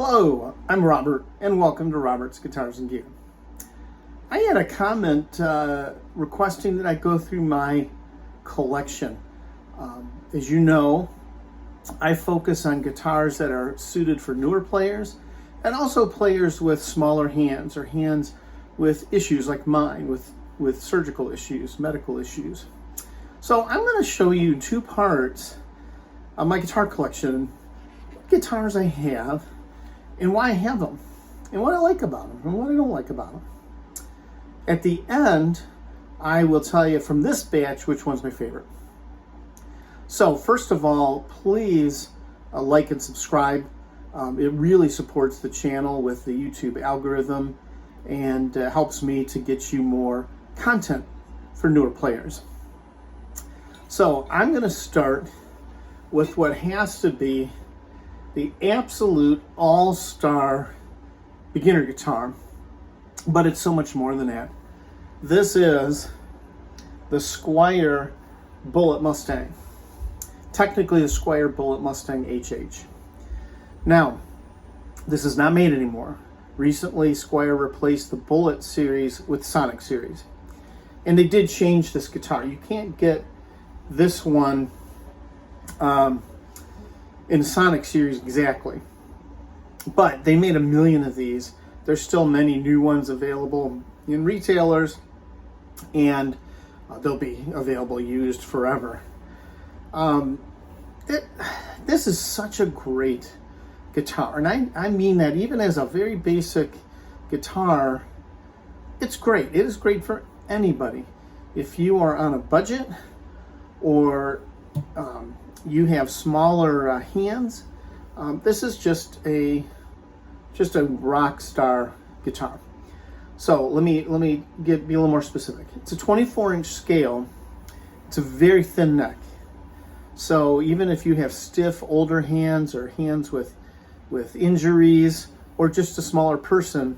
Hello, I'm Robert, and welcome to Robert's Guitars and Gear. I had a comment requesting that I go through my collection. As you know, I focus on guitars that are suited for newer players, and also players with smaller hands, or hands with issues like mine, with surgical issues, medical issues. So I'm going to show you two parts of my guitar collection, what guitars I have, and why I have them, and what I like about them, and what I don't like about them. At the end, I will tell you from this batch which one's my favorite. So first of all, please like and subscribe. It really supports the channel with the YouTube algorithm and helps me to get you more content for newer players. So I'm going to start with what has to be the absolute all-star beginner guitar, but it's so much more than that. This is the Squier Bullet Mustang. Technically the Squier Bullet Mustang HH. Now, this is not made anymore. Recently, Squier replaced the Bullet series with Sonic series. And they did change this guitar. You can't get this one in Sonic series exactly, but they made 1 million of these. There's still many new ones available in retailers, and they'll be available used forever. This is such a great guitar, and I mean that even as a very basic guitar, it's great. It is great for anybody. If you are on a budget, or you have smaller hands, this is just a rock star guitar. So let me be a little more specific. It's a 24-inch scale. It's a very thin neck. So even if you have stiff older hands, or hands with injuries, or just a smaller person,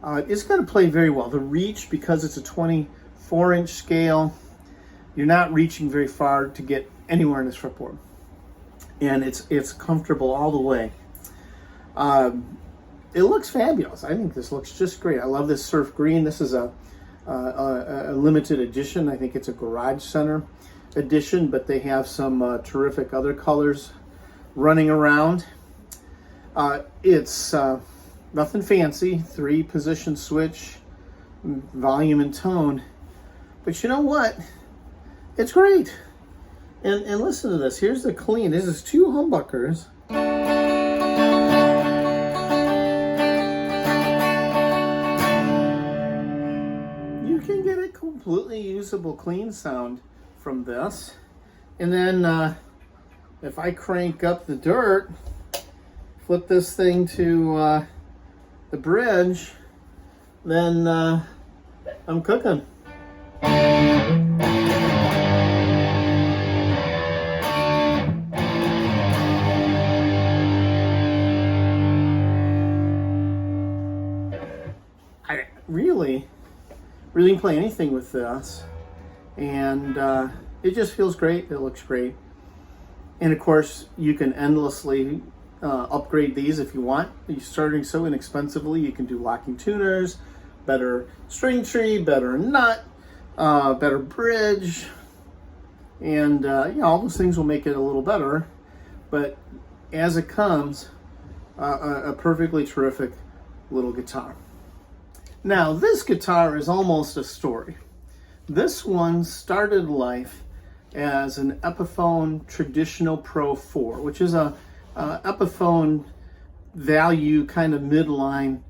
it's going to play very well. The reach, because it's a 24-inch scale, you're not reaching very far to get anywhere in this fretboard, and it's comfortable all the way. It looks fabulous. I think this looks just great. I love this surf green. This is a limited edition. I think it's a Garage Center edition, but they have some terrific other colors running around. It's nothing fancy. 3-position switch, volume and tone, but you know what? It's great. And listen to this. Here's the clean. This is 2 humbuckers. You can get a completely usable clean sound from this. And then if I crank up the dirt, flip this thing to the bridge, then I'm cooking. I really play anything with this, and it just feels great. It looks great, and of course you can endlessly upgrade these if you want. You're starting so inexpensively. You can do locking tuners, better string tree, better nut, better bridge, and all those things will make it a little better. But as it comes, a perfectly terrific little guitar. Now, this guitar is almost a story. This one started life as an Epiphone Traditional Pro IV, which is a Epiphone value kind of midline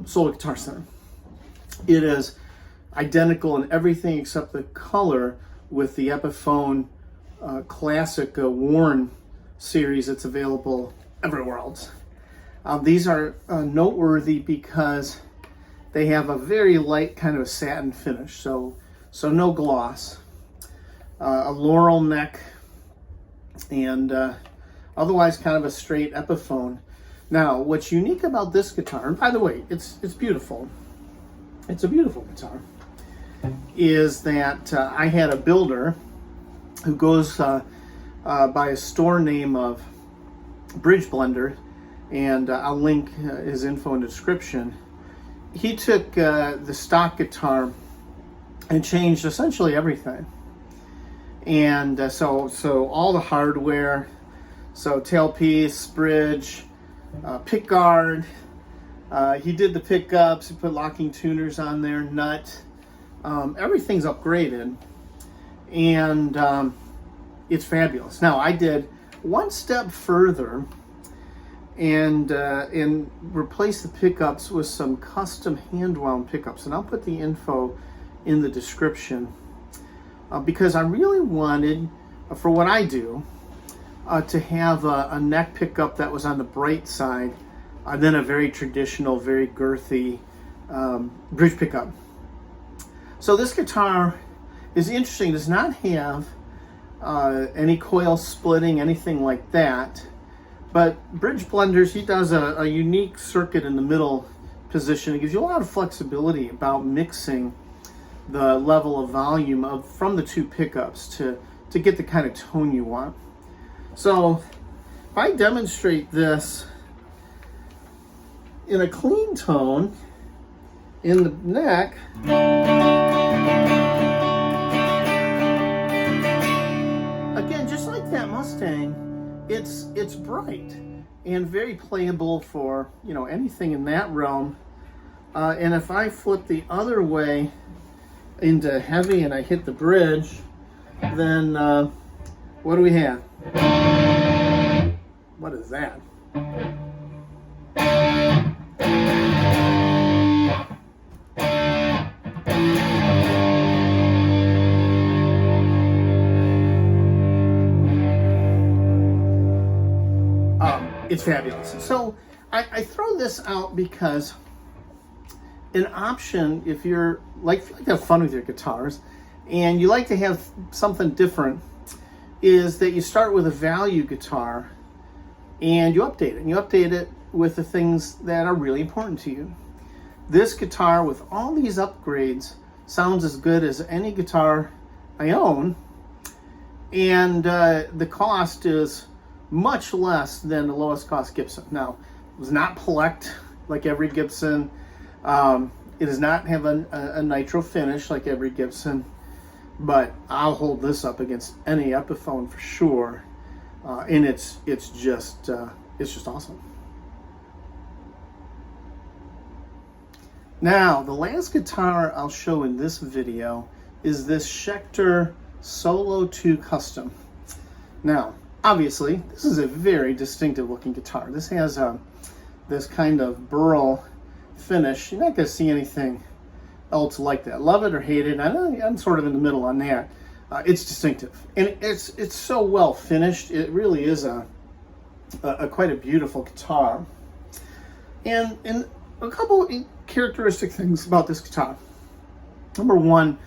solo guitar center. It is identical in everything except the color with the Epiphone classic worn series that's available everywhere else. These are noteworthy because they have a very light kind of satin finish, so no gloss, a laurel neck, and otherwise kind of a straight Epiphone. Now, what's unique about this guitar, and by the way, it's beautiful. It's a beautiful guitar. Is that I had a builder who goes by a store name of Bridge Blender, and I'll link his info in the description. He took the stock guitar and changed essentially everything. And so all the hardware, so tailpiece, bridge, pick guard, he did the pickups, he put locking tuners on there, nut, everything's upgraded, and it's fabulous. Now I did one step further and replace the pickups with some custom hand wound pickups, and I'll put the info in the description because I really wanted, for what I do, to have a neck pickup that was on the bright side, then a very traditional, very girthy bridge pickup. So this guitar is interesting. It does not have any coil splitting, anything like that. But Bridge Blenders, he does a unique circuit in the middle position. It gives you a lot of flexibility about mixing the level of volume from the two pickups to get the kind of tone you want. So if I demonstrate this in a clean tone in the neck, again, just like that Mustang, it's bright and very playable for, you know, anything in that realm. And if I flip the other way into heavy and I hit the bridge, then what do we have? What is that? It's fabulous. So I throw this out because an option, if you're like to have fun with your guitars and you like to have something different, is that you start with a value guitar and you update it. And you update it with the things that are really important to you. This guitar with all these upgrades sounds as good as any guitar I own, and the cost is much less than the lowest cost Gibson. Now, it was not plecked like every Gibson. It does not have a nitro finish like every Gibson, but I'll hold this up against any Epiphone for sure. And it's just awesome. Now, the last guitar I'll show in this video is this Schecter Solo II Custom. Now, obviously, this is a very distinctive looking guitar. This has this kind of burl finish. You're not going to see anything else like that. Love it or hate it. I'm sort of in the middle on that. It's distinctive, and it's so well finished. It really is a quite a beautiful guitar. And a couple characteristic things about this guitar. Number one,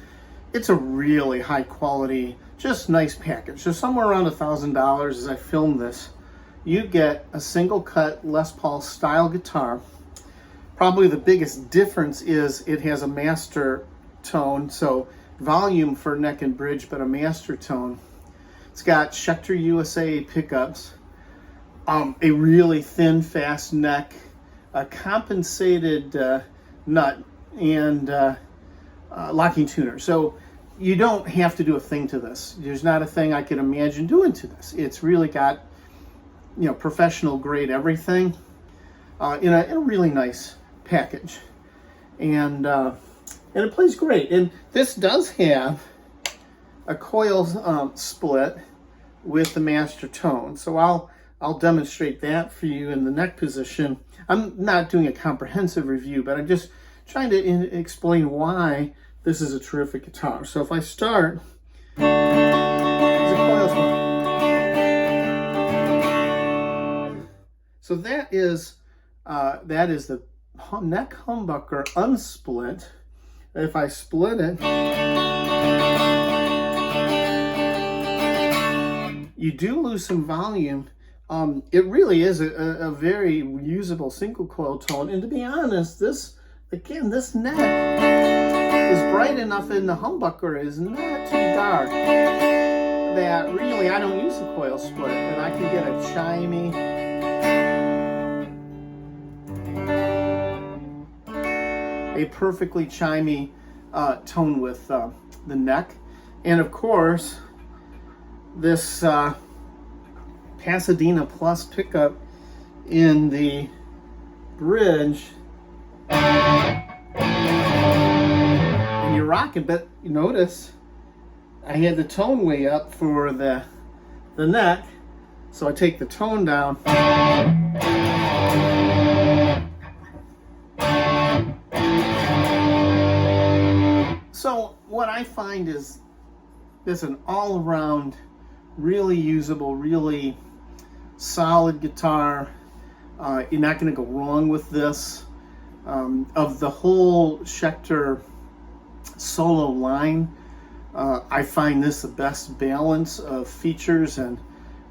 it's a really high quality, just nice package. So somewhere around $1,000 as I film this, you get a single cut Les Paul style guitar. Probably the biggest difference is it has a master tone, so volume for neck and bridge, but a master tone. It's got Schecter USA pickups, a really thin, fast neck, a compensated nut, and locking tuner. So you don't have to do a thing to this. There's not a thing I could imagine doing to this. It's really got, you know, professional grade everything in a really nice package, and it plays great. And this does have a coil split with the master tone, so I'll demonstrate that for you in the neck position. I'm not doing a comprehensive review, but I'm just trying to explain why this is a terrific guitar. So if I start, there's a coil split. So that is the neck humbucker unsplit. If I split it, you do lose some volume. It really is a very usable single coil tone. And to be honest, this neck is bright enough and the humbucker is not too dark that really I don't use a coil split, and I can get a chimey a perfectly chimey tone with the neck. And of course, this Pasadena Plus pickup in the bridge, and you're rocking. But you notice I had the tone way up for the neck, so I take the tone down. So what I find is this an all-around, really usable, really solid guitar. You're not going to go wrong with this. Of the whole Schecter Solo line, I find this the best balance of features and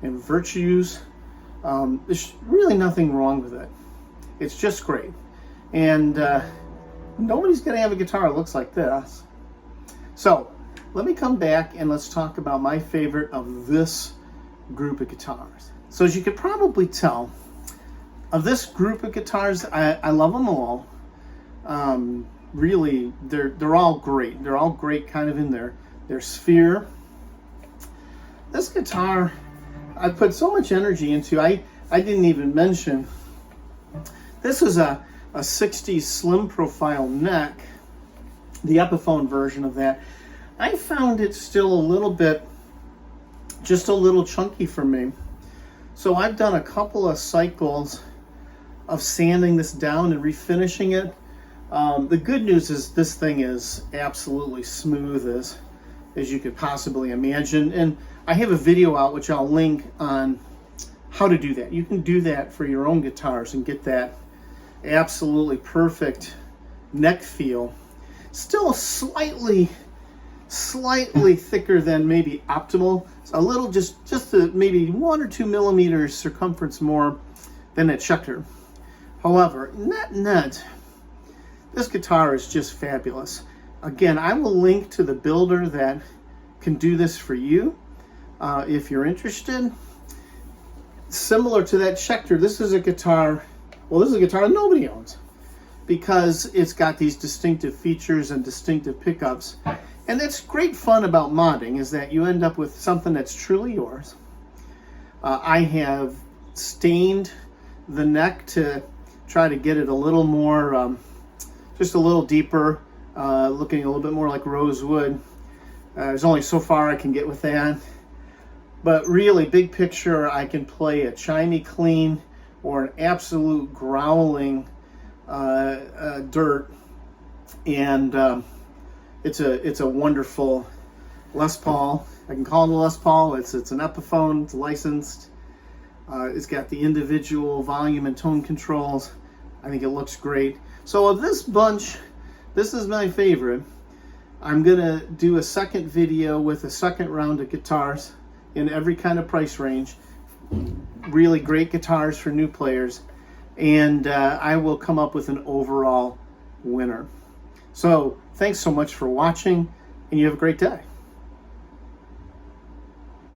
virtues. There's really nothing wrong with it. It's just great. And nobody's going to have a guitar that looks like this. So let me come back and let's talk about my favorite of this group of guitars. So as you could probably tell, of this group of guitars, I love them all. Really, they're all great. They're all great kind of in their sphere. This guitar, I put so much energy into. I didn't even mention, this is a 60s slim profile neck, the Epiphone version of that. I found it still a little bit, just a little chunky for me. So I've done a couple of cycles of sanding this down and refinishing it. The good news is this thing is absolutely smooth as you could possibly imagine. And I have a video out which I'll link on how to do that. You can do that for your own guitars and get that absolutely perfect neck feel. Still slightly thicker than maybe optimal. It's a little just maybe 1 or 2 millimeters circumference more than that Schecter. However, net, this guitar is just fabulous. Again, I will link to the builder that can do this for you if you're interested. Similar to that Schecter, this is a guitar, well, this is a guitar that nobody owns because it's got these distinctive features and distinctive pickups. And that's great fun about modding, is that you end up with something that's truly yours. I have stained the neck to try to get it a little more, just a little deeper, looking a little bit more like rosewood. There's only so far I can get with that. But really, big picture, I can play a chimey clean or an absolute growling dirt. And it's a wonderful Les Paul. I can call it a Les Paul. It's an Epiphone. It's licensed. It's got the individual volume and tone controls. I think it looks great. So of this bunch, this is my favorite. I'm gonna do a second video with a second round of guitars in every kind of price range. Really great guitars for new players. And I will come up with an overall winner. So thanks so much for watching, and you have a great day.